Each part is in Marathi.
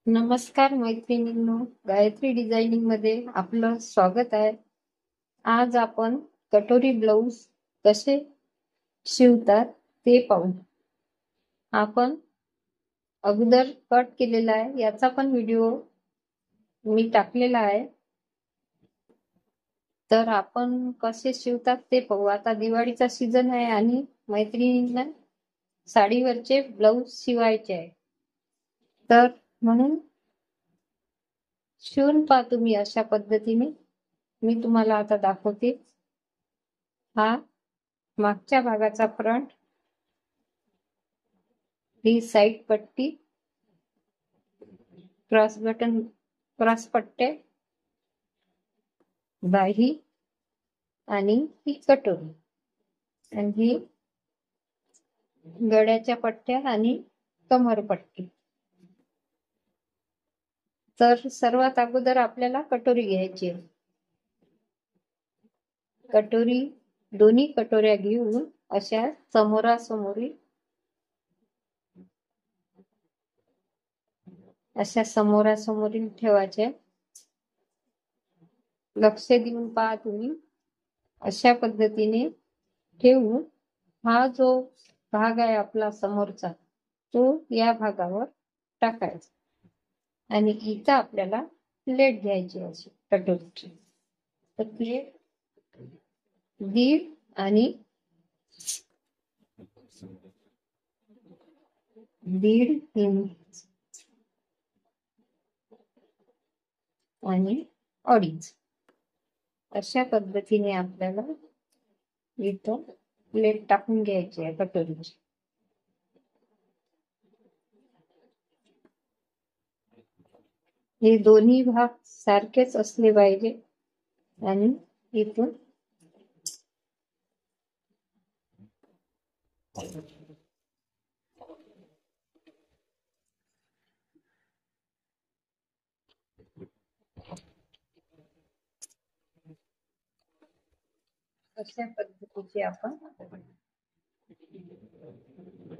नमस्कार मैत्रिणींनो, गायत्री डिझायनिंग मध्ये आपलं स्वागत आहे. आज आपण कटोरी ब्लाउज कसे शिवतात ते पाहू. आपण अगोदर कट केलेला आहे, याचा पण व्हिडिओ मी टाकलेला आहे. तर आपण कसे शिवतात ते पाहू. आता दिवाळीचा सीझन आहे आणि मैत्रिणींना साडीवरचे ब्लाउज शिवायचे आहे. तर म्हणून शिवून पहा तुम्ही अशा पद्धतीने. मी तुम्हाला आता दाखवते. हा मागच्या भागाचा फ्रंट, ही साइड पट्टी, क्रॉस बटन, क्रॉस पट्टे, बाही आणि ही कटोरी आणि ही गळ्याच्या पट्ट्या आणि कमरपट्टी. तर सर्वात अगोदर आपल्याला कटोरी घ्यायची आहे. कटोरी, दोन्ही कटोऱ्या घेऊन अशा समोरासमोरी ठेवायच्या. लक्ष देऊन पहा तुम्ही. अशा पद्धतीने ठेवून हा जो भाग आहे आपला समोरचा, तो या भागावर टाकायचा आणि इथं आपल्याला प्लेट घ्यायची अशी कटोरीची. तर प्लेट 1.5 आणि 1.5 इंच आणि 2.5 अशा पद्धतीने आपल्याला इथं प्लेट टाकून घ्यायची आहे कटोरीची. हे दोन्ही भाग सारखेच असले पाहिजे आणि इथून अशा पद्धतीची आपण,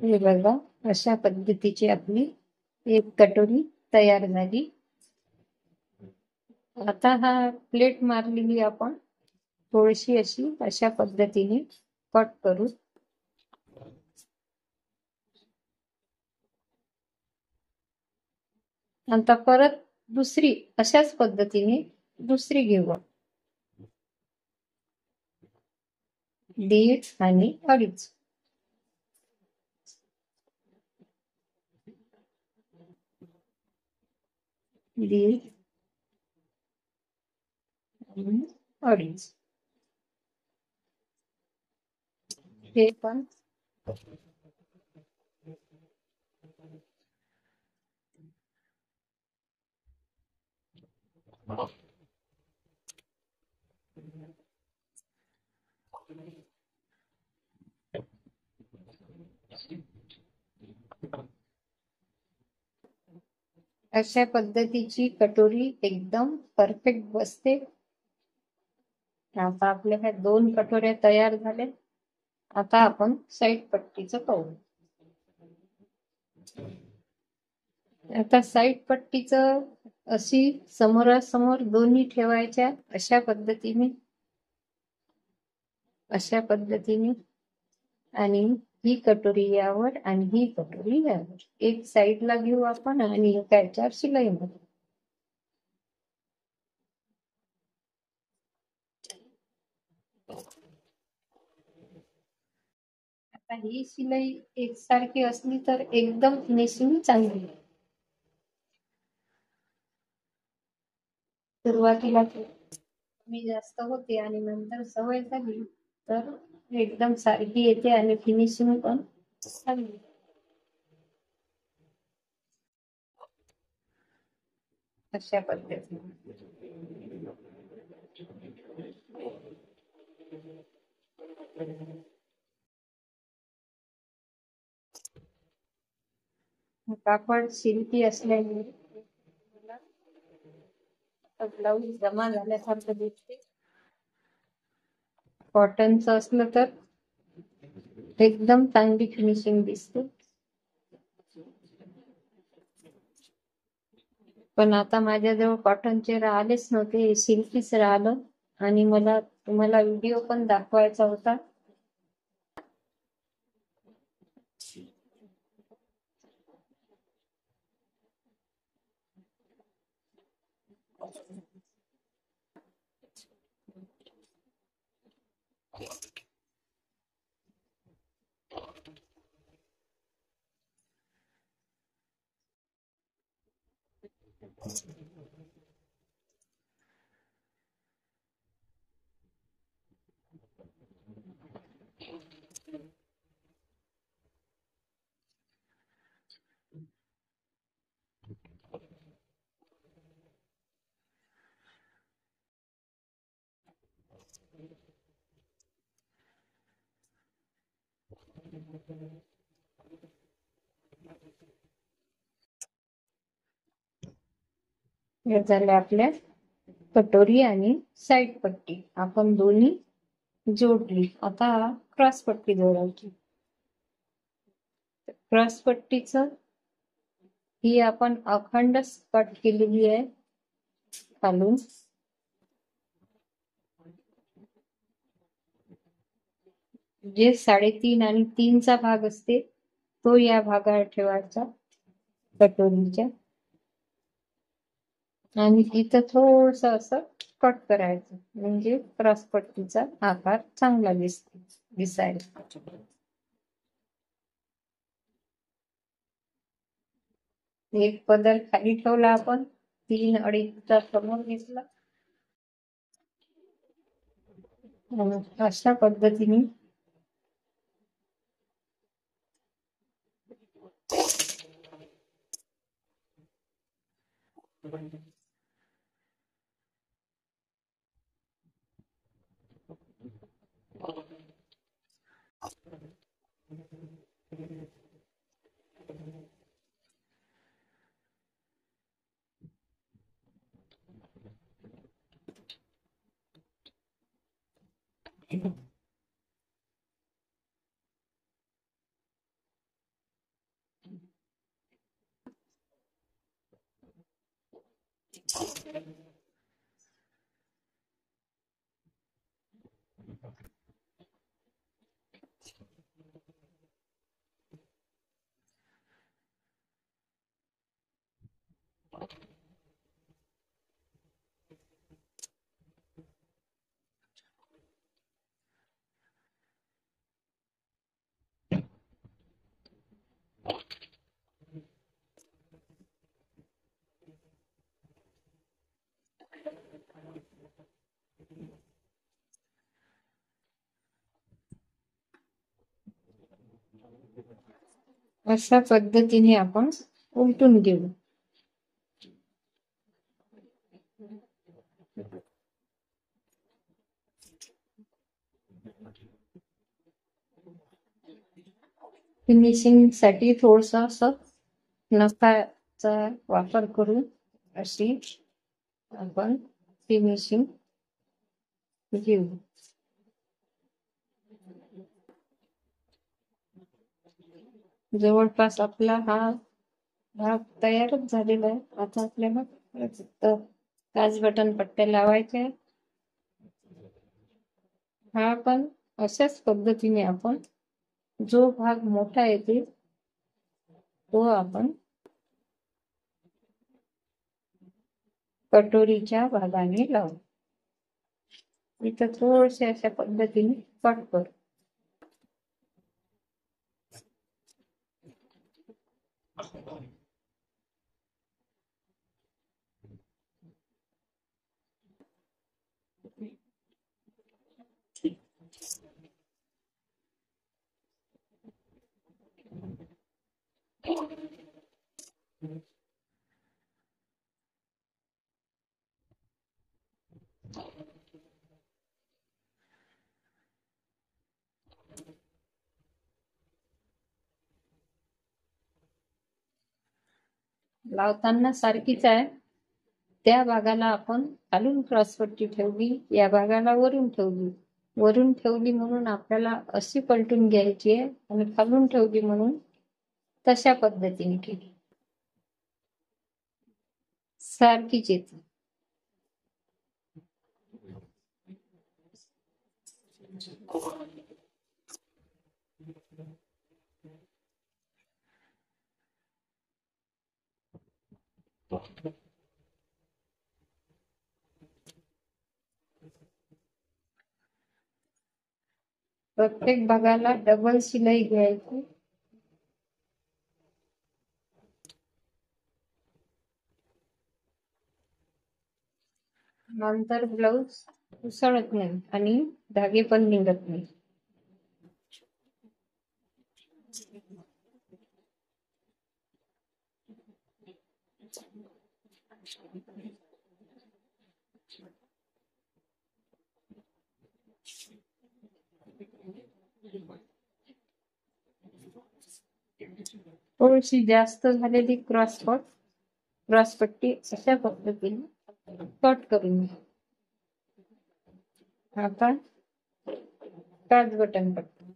हे बघा, अशा पद्धतीची आपली एक कटोरी तयार झाली. आता हा प्लेट मारलेली आपण थोडीशी अशी अशा पद्धतीने कट करू. आता परत दुसरी अशाच पद्धतीने दुसरी घेऊ. 1.5 आणि 2.5 1.5 आणि 2.5 हे पण अशा पद्धतीची कटोरी एकदम परफेक्ट बसते. आता आपल्या 2 कटोऱ्या तयार झाल्या. आता आपण साइड पट्टीचं पाहू. आता साइड पट्टीचं अशी समोरासमोर दोन्ही ठेवायच्या अशा पद्धतीने आणि ही कटोरी यावर आणि ही कटोरी यावर एक साइडला घेऊ आपण आणि एका याच्यावर शिलाई मारू. आता ही शिलाई एकसारखी असली तर एकदम फिनिशिंग चांगली. सुरुवातीला कमी जास्त होते आणि नंतर सवय झाली तर एकदम सारखी येते आणि फिनिशिंग पण चांगली. अशा पद्धतीने कापड सिल्की असल्याने ब्लाऊज जमा झाल्यासारखं दिसते. कॉटनचं असलं तर एकदम चांगली फिनिशिंग दिसते. पण आता माझ्याजवळ कॉटनचे राहिलेच नव्हते, सिल्कीच राहिलं. आणि मला तुम्हाला व्हिडिओ पण दाखवायचा होता. हे झाले आपल्या कटोरी आणि साईड पट्टी आपण दोन्ही जोडली. आता क्रॉस पट्टी जोडायची. क्रॉस पट्टीच ही आपण अखंड कट केलेली आहे खालून. जे 3.5 आणि 3चा भाग असते तो या भागावर ठेवायचा कटोरीच्या. आणि इथं थोडस असं कट करायचं म्हणजे क्रॉस पट्टीचा आकार चांगला दिसायला. एक पदर खाली ठेवला आपण, 3-2.5चा समोर घेतला. अशा पद्धतीने अशा पद्धतीने आपण उलटून घेऊ. फिनिशिंग साठी थोडस असं नखाचा वापर करून अशी आपण फिनिशिंग घेऊ. जवळपास आपला हा भाग तयारच झालेला आहे. आता आपल्याला काच बटन पट्ट्या लावायच्या. हा पण अशाच पद्धतीने आपण जो भाग मोठा येते तो आपण कटोरीच्या भागाने लावू. इथं थोडेसे अशा पद्धतीने कट करू. लावताना सारखीच आहे. त्या भागाला आपण खालून क्रॉसपट्टी ठेवली, या भागाला वरून ठेवली. वरून ठेवली म्हणून आपल्याला अशी पलटून घ्यायची आहे आणि खालून ठेवली म्हणून तशा पद्धतीने केली. सारखीच येते. प्रत्येक भागाला डबल शिलाई घ्यायची. नंतर ब्लाऊज उसळत नाही आणि धागे पण निघत नाही. थोडीशी जास्त झालेली क्रॉसपट्टी अशा पद्धतीने कट करून घ्या. आता काच बटन पट्टी.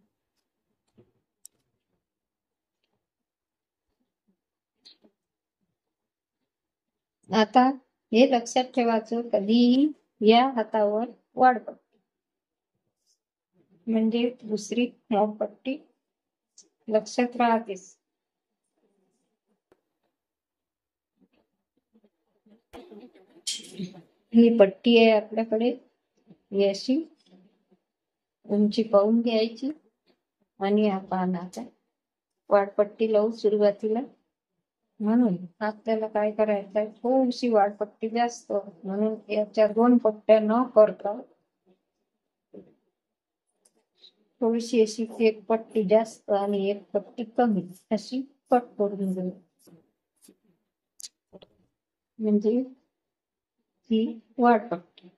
आता हे लक्षात ठेवायचं, कधीही या हातावर वाढपट्टी म्हणजे दुसरी पट्टी लक्षात राहतेच. ही पट्टी आहे आपल्याकडे. ही अशी उंची पाहून घ्यायची आणि आपण आता वाढपट्टी लावू सुरुवातीला. म्हणून आपल्याला काय करायचं आहे, थोडीशी वाढपट्टी जास्त, म्हणून याच्या 2 पट्ट्या न करता थोडीशी अशी एक पट्टी जास्त आणि एक पट्टी कमी अशी कट करून घेऊ. म्हणजे ही वाढपट्टी.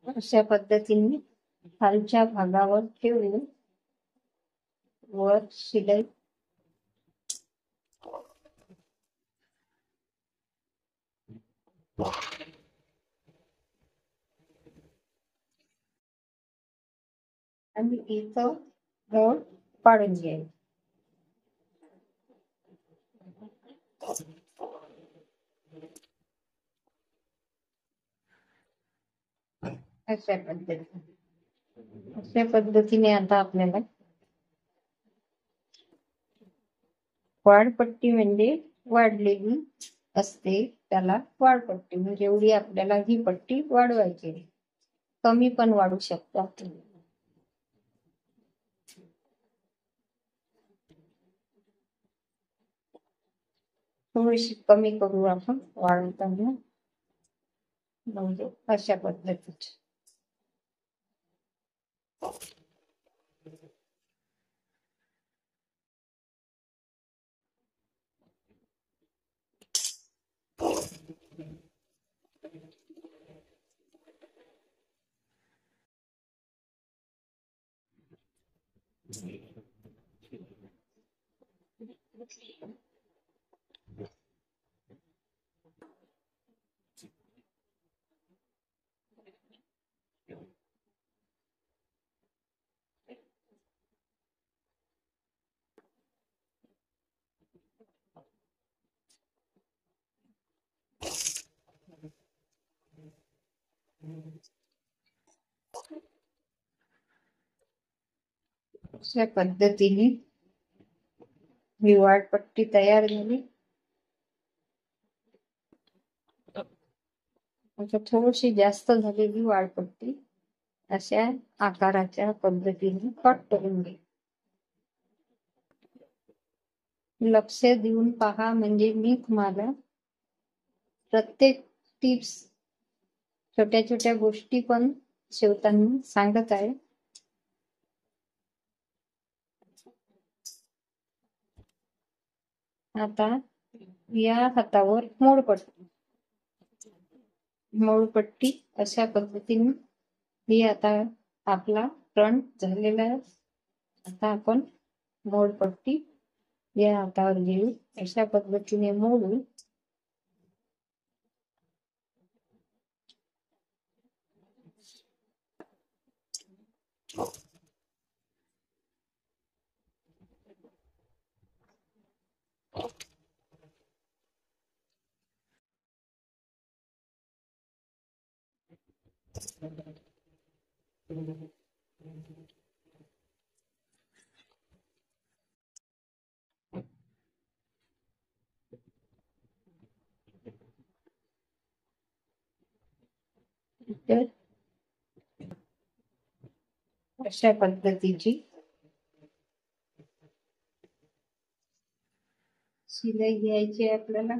अशा पद्धतीने खालच्या भागावर ठेवून वर शिलाई आणि इथं मोड पाडून घ्यायचं. अशा पद्धतीने आता आपल्याला वाढपट्टी म्हणजे वाढलेली असते, त्याला वाढपट्टी म्हणजे एवढी आपल्याला ही पट्टी वाढवायची. कमी पण वाढू शकतात. थोडीशी कमी करू आपण वाढवताना. म्हणजे अशा पद्धतीची. अशा पद्धतीने ही वाढपट्टी तयार झाली. आता थोडीशी जास्त झालेली वाढपट्टी अशा आकाराच्या पद्धतीने कट करून घे. लक्ष देऊन पहा, म्हणजे मी तुम्हाला प्रत्येक टिप्स, छोट्या छोट्या गोष्टी पण शिवताना सांगत आहे. आता या हातावर मोडपट्टी अशा पद्धतीने ही आता आपला फ्रंट झालेला आहे. आता आपण मोडपट्टी या हातावर घेऊ, अशा पद्धतीने मोडू. तर अशा पद्धतीची शिलाई घ्यायची आहे आपल्याला.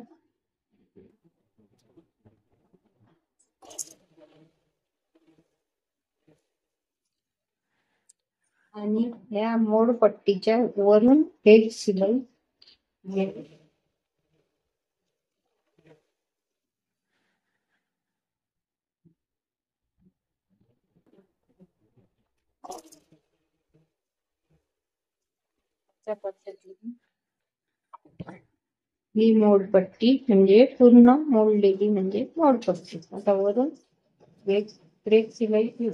आणि या मोड पट्टीच्या वरून एक शिलाई घ्यायची. अशा पद्धतीने ही मोडपट्टी म्हणजे पूर्ण मोडलेली म्हणजे मोडपट्टी. आता वरून एक शिलाई घेऊ.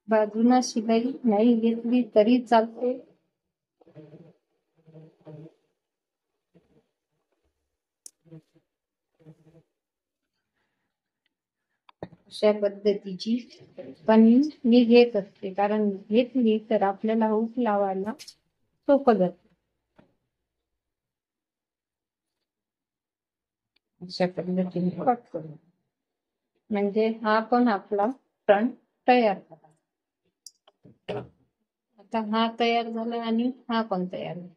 बाजूला शिलाई नाही घेतली तरी चालते. अशा पद्धतीची पण मी घेत असते, कारण घेतली तर आपल्याला हुक लावायला सोपं जातं. अशा पद्धतीने कट करू, म्हणजे हा पण आपला फ्रंट तयार झाला. आता हा तयार झाला आणि हा पण तयार झाला.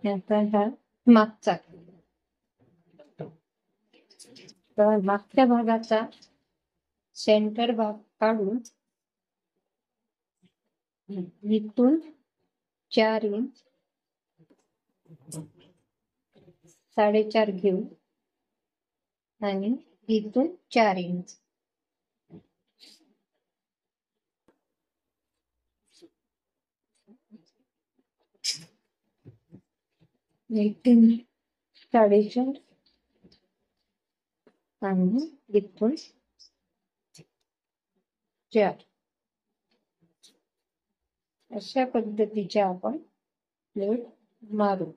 आता हा मागचा, तर मागच्या भागाचा सेंटर भाग काढून इथून 4 इंच 4.5 घेऊ आणि इथून 4 इंच इथून 4.5 आणि इथून 4. अशा पद्धतीच्या आपण प्लेट मारू.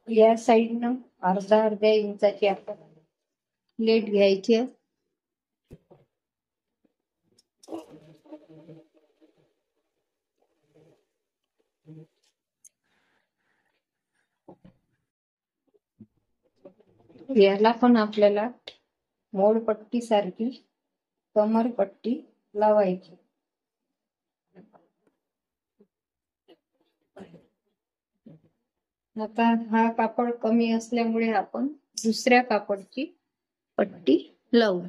या साईडनं अर्ध्या इंचाची आपण प्लेट घ्यायची आहे. याला पण आपल्याला मोडपट्टी सारखी कमरपट्टी लावायची. आता हा कापड कमी असल्यामुळे आपण दुसऱ्या कापडची पट्टी लावू.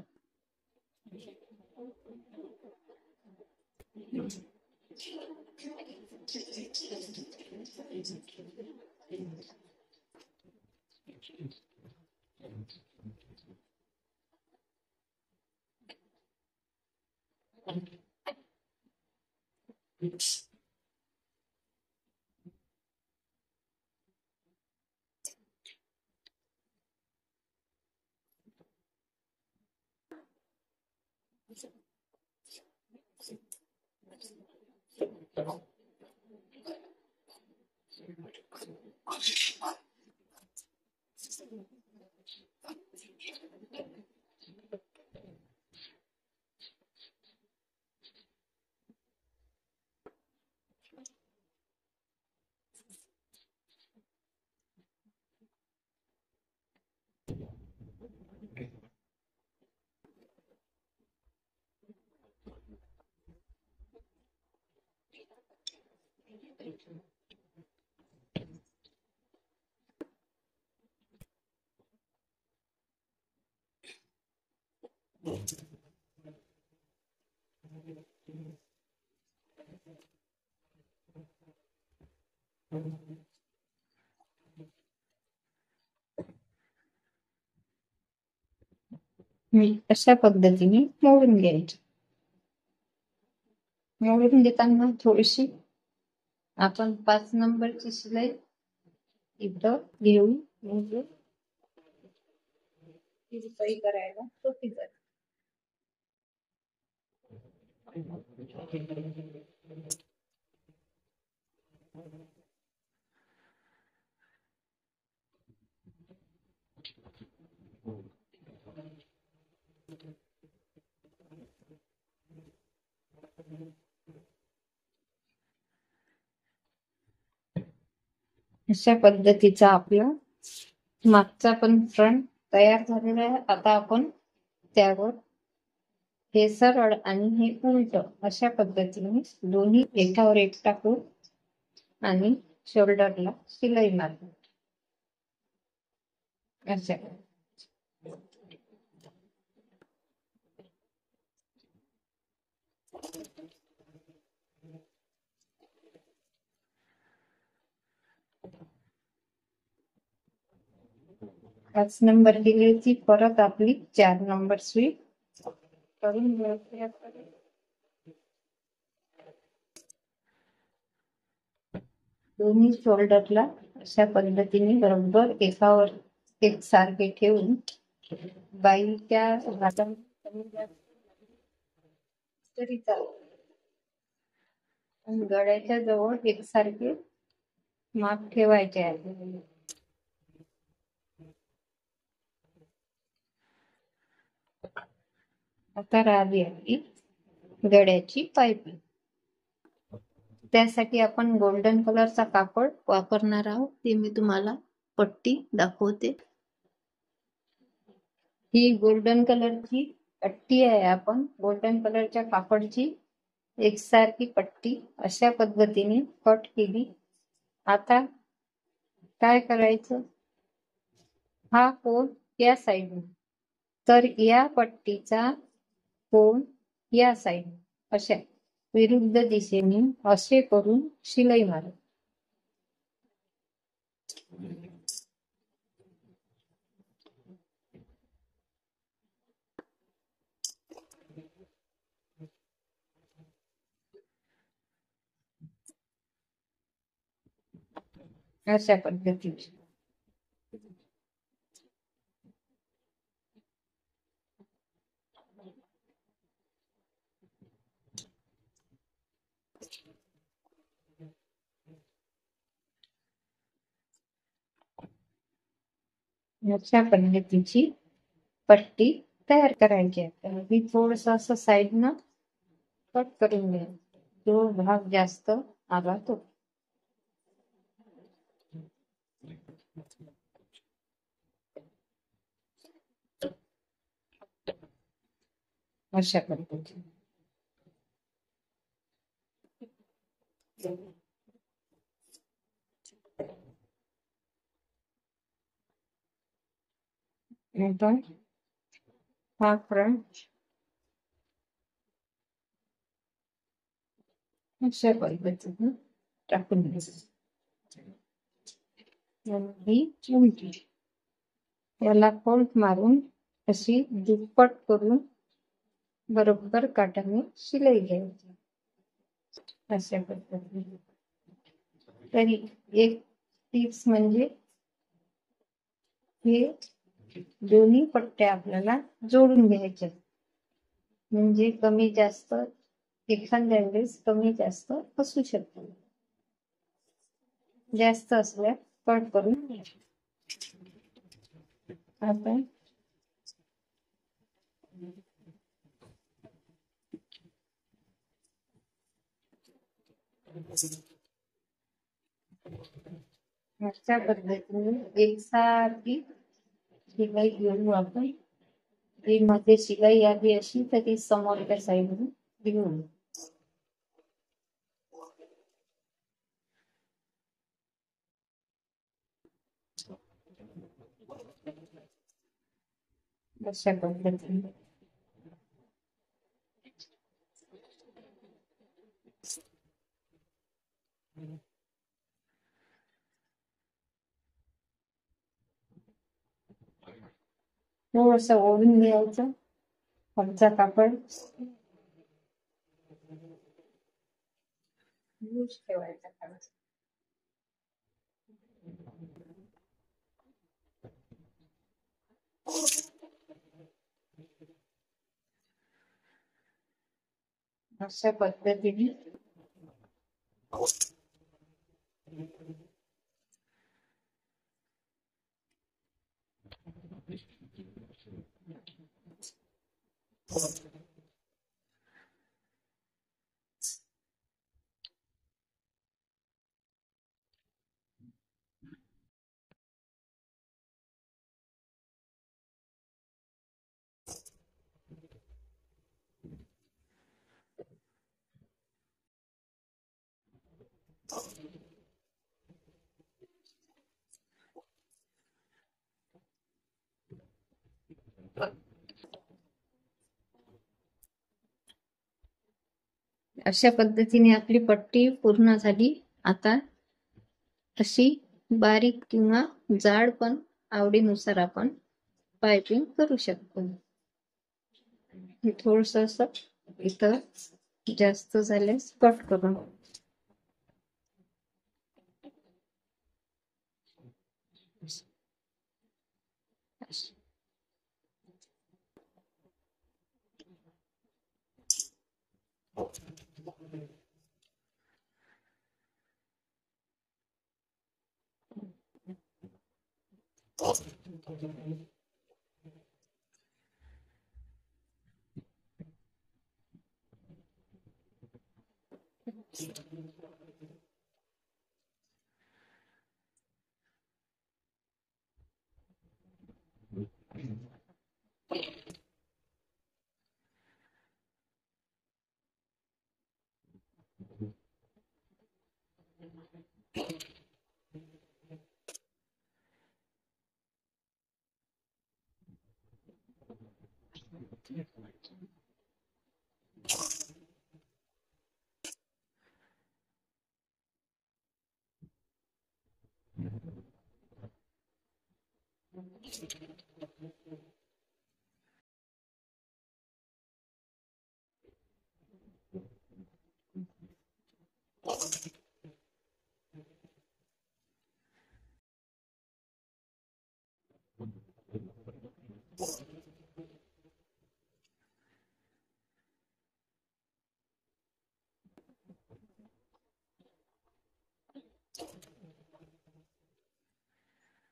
मी अशा पद्धतीने मोडून घ्यायची. मोडून घेताना थोडीशी आपण 5 नंबरची शिलाई इथं घेऊन म्हणजे ती सही करायला सोपी जाते. अशा पद्धतीचा आपला मागचा पण फ्रंट तयार झालेला आहे. आता आपण त्यावर हे सरळ आणि हे उलट अशा पद्धतीने दोन्ही एकावर एक टाकू आणि शोल्डरला शिलाई मारू. अशा पाच नंबर दिली होती, परत आपली 4 नंबर सुई करून घ्यायची. दोन्ही शोल्डरला अशा पद्धतीने बरोबर एकावर एक सारखे ठेवून बाईच्या हाताने तरी चालेल, गळ्याच्या जवळ एकसारखे माप ठेवायचे आहे. आता राहिली आपली गळ्याची पाईपिंग. त्यासाठी आपण गोल्डन कलरचा कापड वापरणार आहोत. ते मी तुम्हाला पट्टी दाखवते. ही गोल्डन कलरची पट्टी आहे. आपण गोल्डन कलरच्या कापडची एकसारखी पट्टी अशा पद्धतीने कट केली. आता काय करायचं, हा कोन या साईडने, तर या पट्टीचा कोन या साईड अशा विरुद्ध दिशेने असे करून शिलाई मारा. अशा पद्धतीने अशा पद्धतीची पट्टी तयार करायची आहे. ही थोडस असं साईडनं कट करून घ्या, जो भाग जास्त आला तो. अशा पद्धतीने नंतर हा फ्रंट अशा पद्धतीने टाकून घ्यायचं. ही उलटी, याला फोल्ड मारून अशी दुप्पट करून बरोबर काठाने शिलाई घ्यायची. अशा पद्धतीने. तरी एक टिप्स म्हणजे हे दोन्ही पट्ट्या आपल्याला जोडून घ्यायच्या, म्हणजे कमी जास्त एखाद्या वेळेस कमी जास्त असू शकतो. जास्त असल्या कट करून घ्यायचे. आता अशा पद्धतीने एकसारखी शिलाई घेऊन आपण मध्ये शिलाई आली अशी तरी समोरच्या साईडने घेऊन अशा पद्धतीने थोडस ओढून घ्यायचं वरचा कापड लूज ठेवायचा खाली. अशा पद्धतीने अशा पद्धतीने आपली पट्टी पूर्ण झाली. आता अशी बारीक किंवा जाड पण आवडीनुसार आपण पाइपिंग करू शकतो. थोडस इथं जास्त झाल्यास कट करून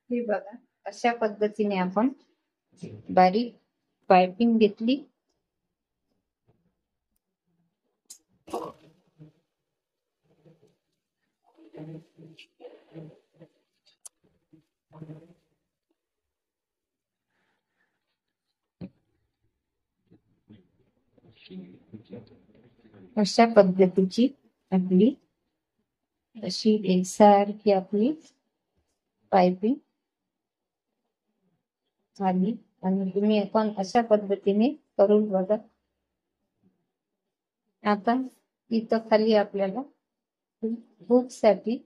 हे बघा. अशा पद्धतीने आपण बारीक पाइपिंग घेतली. अशा पद्धतीची आपली अशी एकसारखी आपली पाइपिंग झाली. आणि तुम्ही पण अशा पद्धतीने करून बघा. आता इथं खाली आपल्याला हुक साठी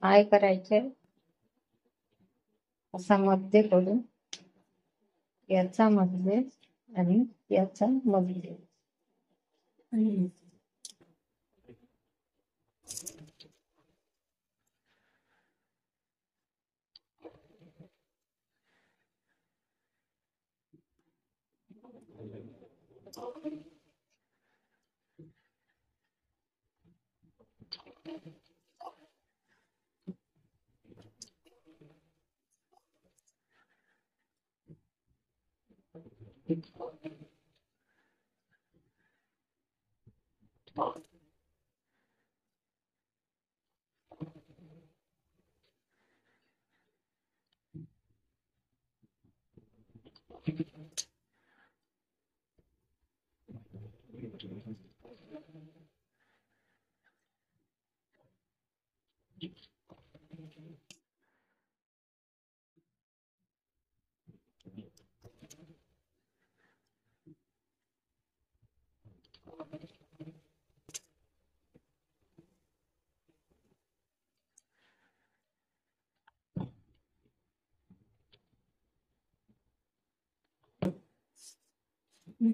आय करायचे. असा मध्ये करून याचा मध्ये आणि याचा मध्ये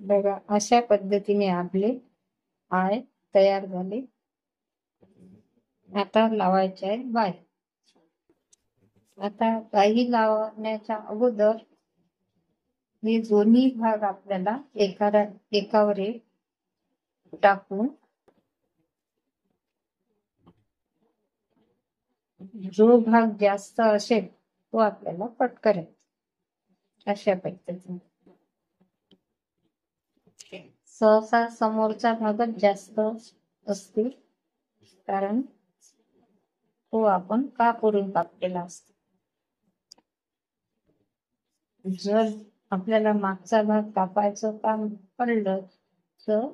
बघा, अशा पद्धतीने आपले आय तयार झाले. आता लावायचे आहे बाय. आता बाही लावण्याच्या अगोदर हे दोन्ही भाग आपल्याला एकावर एक टाकून जो भाग जास्त असेल तो आपल्याला कट करायचा. अशा पद्धतीने सहसा समोरचा भागच जास्त असते, कारण तो आपण कापून कापलेला असतो. जर आपल्याला मागचा भाग कापायचं काम पडलं तर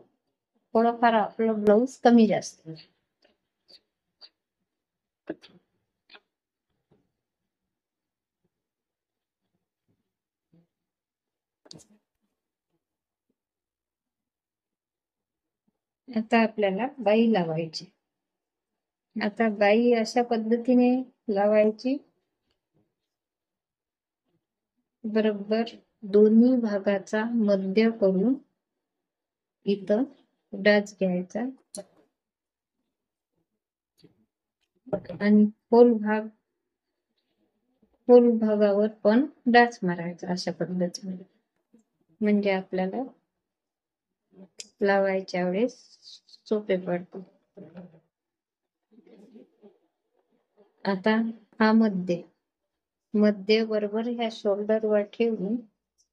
थोडंफार आपलं ब्लाऊज कमी जास्त. आता आपल्याला बाई लावायची. आता बाई अशा पद्धतीने लावायची, बरोबर दोन्ही भागाचा मध्य करून इथं डाच घ्यायचा आणि खोल भागावर पण डाच मारायचा. अशा पद्धतीने म्हणजे आपल्याला लावायच्या वेळेस सोपे पडते. आता हा मध्य बरोबर ह्या शोल्डर वर ठेवून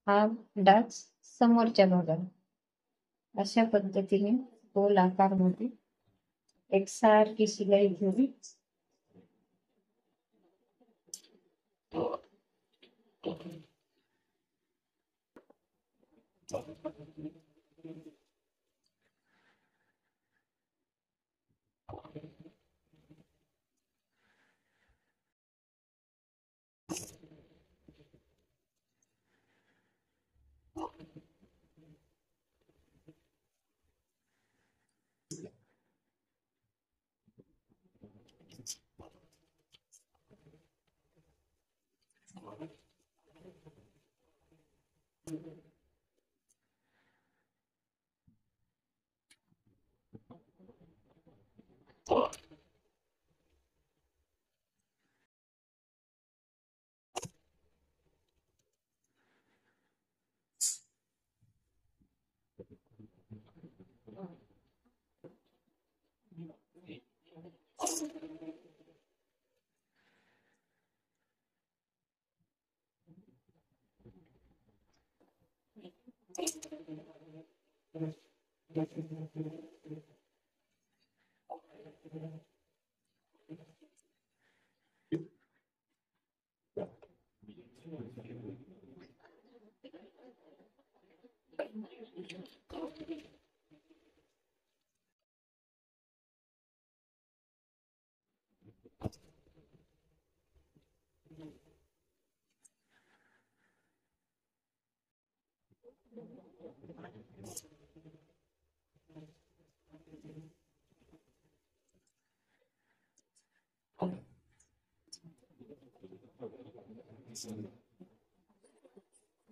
हा डाच समोरच्या भागात अशा पद्धतीने गोल आकार मध्ये एकसारखी शिलाई घेऊन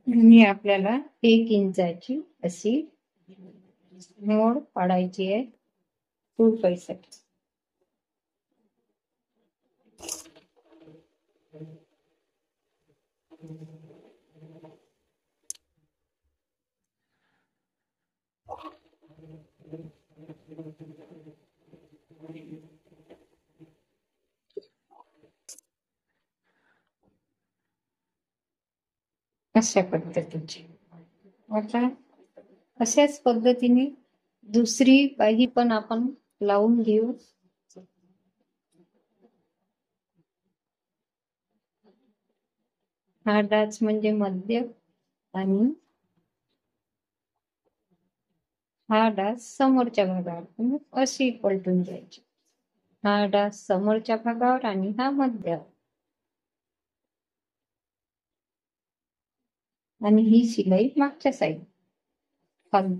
आणि आपल्याला 1 इंचाची अशी मोड पाडायची आहे पैसाठी. अशा पद्धतीची. आता अशाच पद्धतीने दुसरी बाही पण आपण लावून घेऊ. हा डाच म्हणजे मध्य आणि हा डाच समोरच्या भागावर अशी पलटून घ्यायची. हा डाच समोरच्या भागावर आणि हा मध्य, आणि ही शिलाई मागच्या साईड खालून.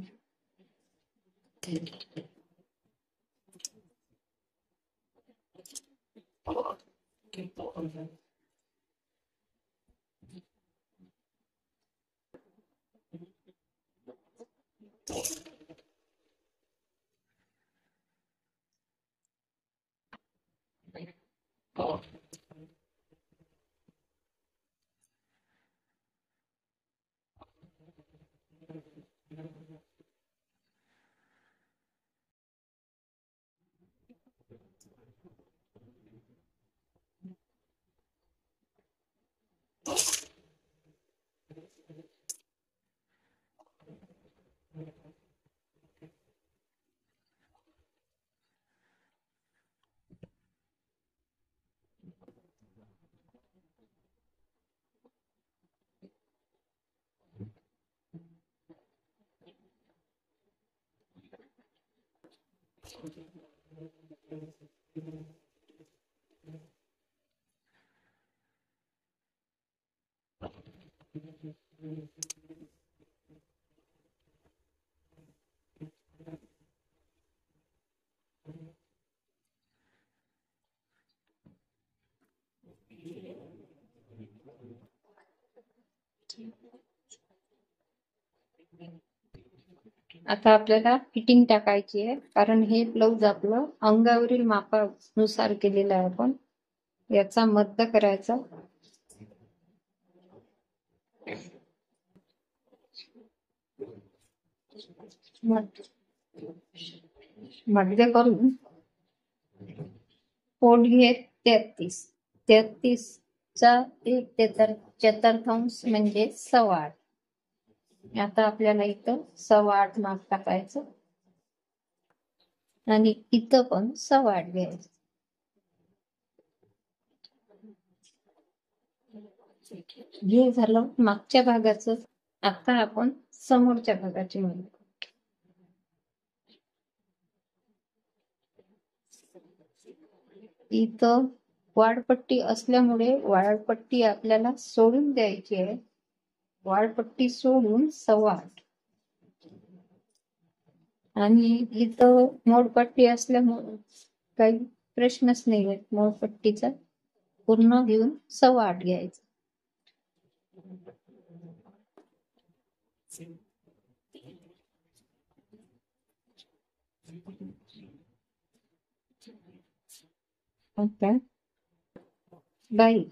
आता आपल्याला फिटिंग टाकायची आहे, कारण हे ब्लाऊज आपलं अंगावरील मापानुसार केलेलं आहे. आपण याचा मध्य करायचा. मध्य करून पोट घे 33. 33 चा 1/4 म्हणजे 8.25. आता आपल्याला इथं 8.25 माप टाकायचं आणि इथं पण 8.25 घ्यायचं. हे झालं मागच्या भागाचं. आता आपण समोरच्या भागाची म्हणू. इथं वाढपट्टी असल्यामुळे वाढपट्टी आपल्याला सोडून द्यायची आहे. वाढपट्टी सोडून 8.25. आणि इथं मोडपट्टी असल्यामुळे काही प्रश्नच नाही आहे. मोडपट्टीचा पूर्ण घेऊन 8.25 घ्यायचं. आता बाई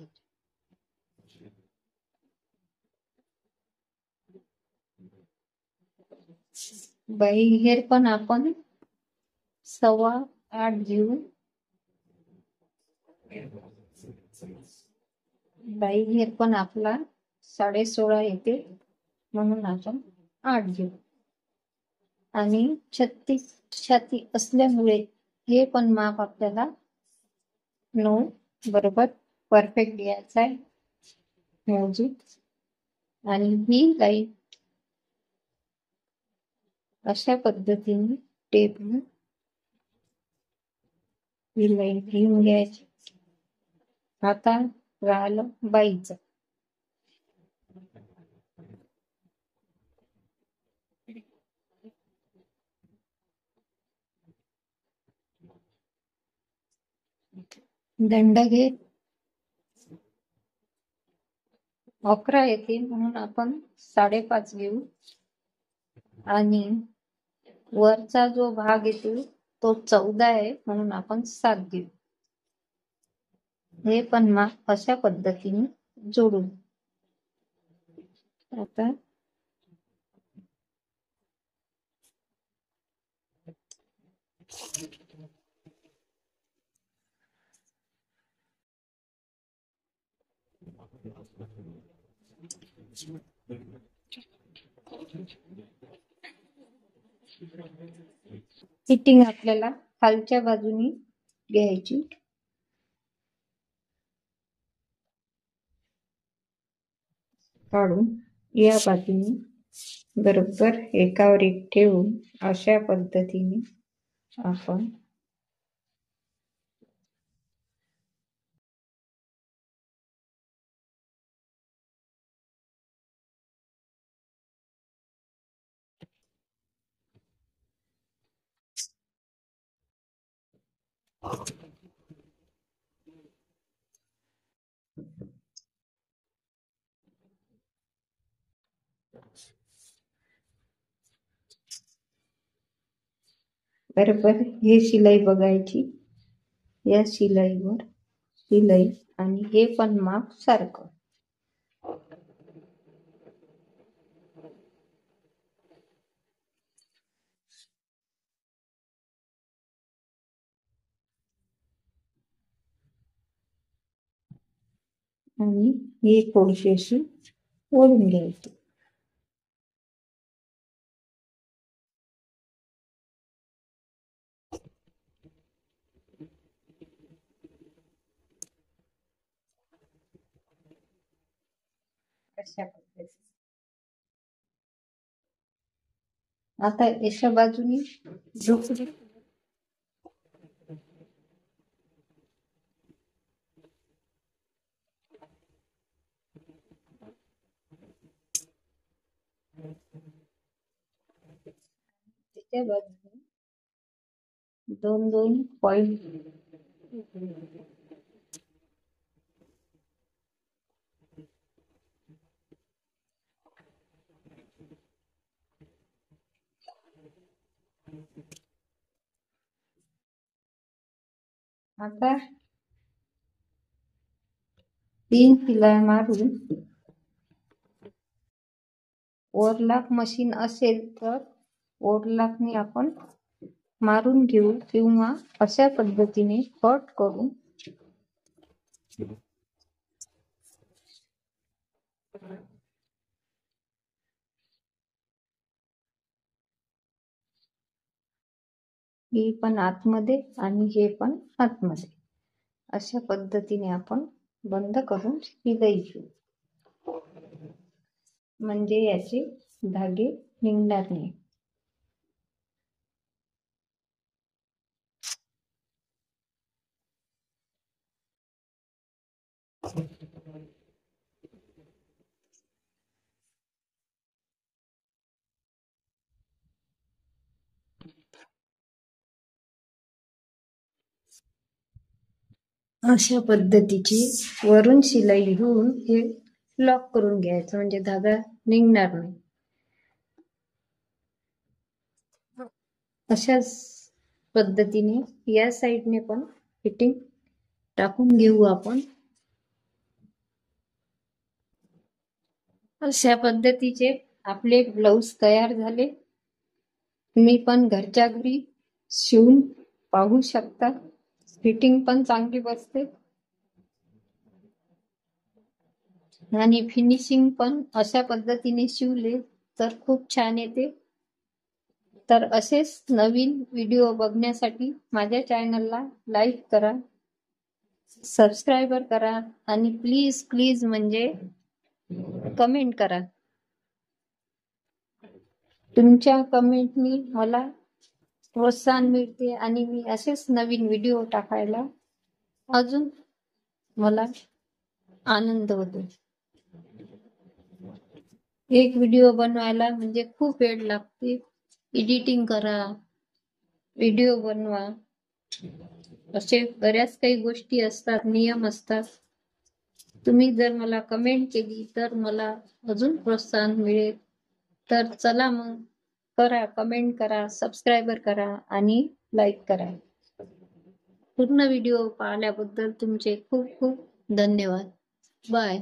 हेर पण आपण 8.25 घेऊ. बाई हेर पण आपला 16.5 येते, म्हणून आपण 8 घेऊ. आणि 36 छाती असल्यामुळे हे पण माप आपल्याला 9 बरोबर परफेक्ट घ्यायचं आहे. आणि ही लाईन अशा पद्धतीने टेप ही लाईन घेऊन घ्यायची. आता राहिलं बाईचं. दंड घे 11 येते, म्हणून आपण 5.5 घेऊ. आणि वरचा जो भाग येतो तो 14 आहे, म्हणून आपण 7 घेऊ. हे पण माप अशा पद्धतीने जोडू. आता फिटिंग आपल्याला खालच्या बाजूनी घ्यायची. काढून या बाजूने बरोबर एकावर एक ठेवून अशा पद्धतीने आपण बरोबर हे शिलाई बघायची. या शिलाईवर शिलाई आणि हे पण माप सारखं. आणि ही थोडीशी अशी ओढून घ्यायची. अशा पद्धतीने आता एका बाजूनी झोपडी खालच्या बाजूने 2-2 पॉइंट आता 3 शिलाई मारून ओव्हरलॉक मशीन असेल तर ओव्हरलॉकने आपण मारून घेऊ किंवा अशा पद्धतीने कट करून ही पण आतमध्ये आणि हे पण आतमध्ये अशा पद्धतीने आपण बंद करून शिलाई घेऊ म्हणजे याचे धागे निघणार नाही. अशा पद्धतीची वरून शिलाई घेऊन हे लॉक करून घ्यायचं म्हणजे धागा निघणार नाही. अशाच पद्धतीने या साइडने पण फिटिंग टाकून घेऊ आपण. अशा पद्धतीचे आपले ब्लाऊज तयार झाले. तुम्ही पण घरच्या घरी शिवून पाहू शकता. फिटिंग पण चांगली बसते आणि फिनिशिंग पण अशा पद्धतीने शिवले तर खूप छान येते. तर असेच नवीन व्हिडिओ बघण्यासाठी माझ्या चॅनलला लाईक करा, सबस्क्राईबर करा आणि प्लीज प्लीज म्हणजे कमेंट करा. तुमच्या कमेंटनी मला प्रोत्साहन मिळते आणि मी असेच नवीन व्हिडिओ टाकायला अजून मला आनंद होतो. एक व्हिडिओ बनवायला म्हणजे खूप वेळ लागते. एडिटिंग करा, व्हिडिओ बनवा, असे बऱ्याच काही गोष्टी असतात, नियम असतात. तुम्ही जर मला कमेंट केली तर मला अजून प्रोत्साहन मिळेल. तर चला मग करा, कमेंट करा, सबस्क्राईबर करा आणि लाईक करा. पूर्ण व्हिडिओ पाहिल्याबद्दल तुमचे खूप खूप धन्यवाद. बाय.